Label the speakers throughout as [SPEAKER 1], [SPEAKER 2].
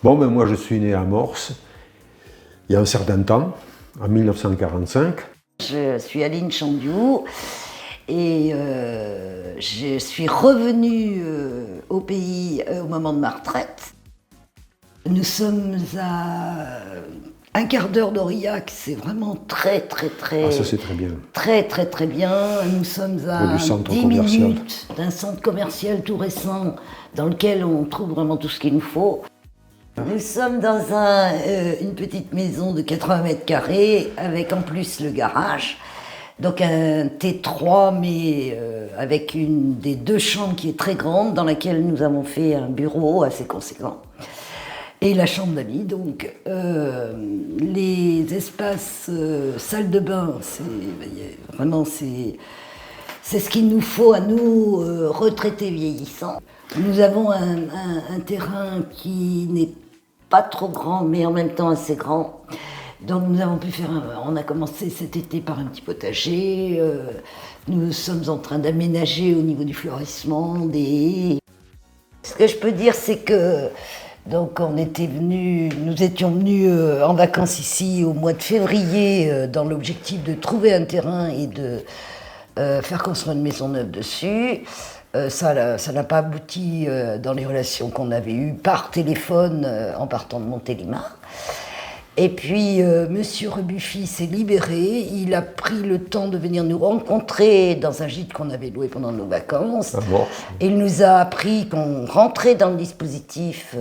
[SPEAKER 1] Bon, ben moi je suis né à Morse, il y a un certain temps, en 1945.
[SPEAKER 2] Je suis Aline Chandiou et je suis revenue au pays au moment de ma retraite. Nous sommes à un quart d'heure d'Aurillac, c'est vraiment très
[SPEAKER 1] Ah, ça c'est très bien.
[SPEAKER 2] très bien. Nous sommes à 10 minutes d'un centre commercial tout récent dans lequel on trouve vraiment tout ce qu'il nous faut. Nous sommes dans une petite maison de 80 mètres carrés avec en plus le garage. Donc un T3 mais avec une des deux chambres qui est très grande dans laquelle nous avons fait un bureau assez conséquent. Et la chambre d'amis, donc les espaces salle de bain, c'est ce qu'il nous faut à nous, retraités vieillissants. Nous avons un terrain qui n'est pas trop grand, mais en même temps assez grand. Donc nous avons pu on a commencé cet été par un petit potager. Nous sommes en train d'aménager au niveau du fleurissement des haies. Ce que je peux dire, c'est que donc nous étions venus en vacances ici au mois de février dans l'objectif de trouver un terrain et de faire construire une maison neuve dessus. Ça n'a pas abouti dans les relations qu'on avait eues par téléphone en partant de Montélimar. Et puis Monsieur Rebuffi s'est libéré, il a pris le temps de venir nous rencontrer dans un gîte qu'on avait loué pendant nos vacances. Et il nous a appris qu'on rentrait dans le dispositif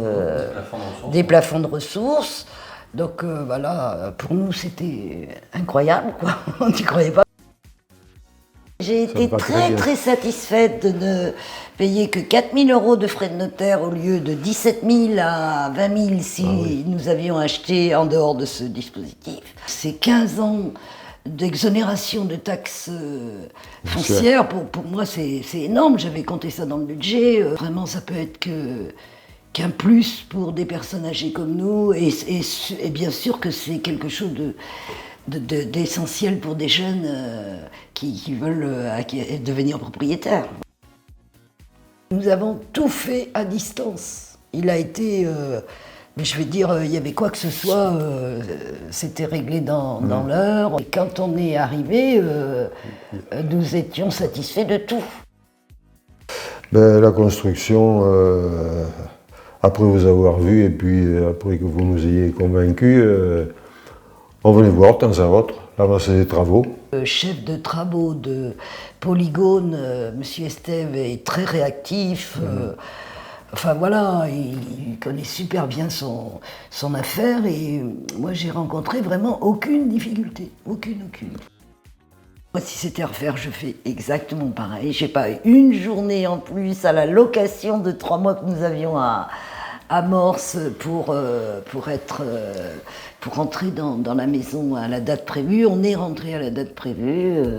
[SPEAKER 2] des plafonds de ressources. Donc voilà, pour nous c'était incroyable, quoi. On n'y croyait pas. J'ai été très satisfaite de ne payer que 4 000 € de frais de notaire au lieu de 17 000 à 20 000 si nous avions acheté en dehors de ce dispositif. C'est 15 ans d'exonération de taxes foncières. Pour moi, c'est énorme. J'avais compté ça dans le budget. Vraiment, ça peut être qu'un plus pour des personnes âgées comme nous. Et bien sûr que c'est quelque chose d'essentiel pour des jeunes qui veulent devenir propriétaires. Nous avons tout fait à distance. Il a été, mais je vais dire, il y avait quoi que ce soit, c'était réglé dans l'heure. Et quand on est arrivé, nous étions satisfaits de tout.
[SPEAKER 1] Ben, la construction, après vous avoir vu et puis après que vous nous ayez convaincus, on venait voir de temps à autre l'avancée des travaux.
[SPEAKER 2] Le chef de travaux de Polygone, Monsieur Estève, est très réactif. Enfin voilà, il connaît super bien son affaire et moi j'ai rencontré vraiment aucune difficulté, aucune. Moi, si c'était à refaire, je fais exactement pareil. J'ai pas eu une journée en plus à la location de 3 mois que nous avions à Morse pour rentrer dans la maison à la date prévue. On est rentré à la date prévue.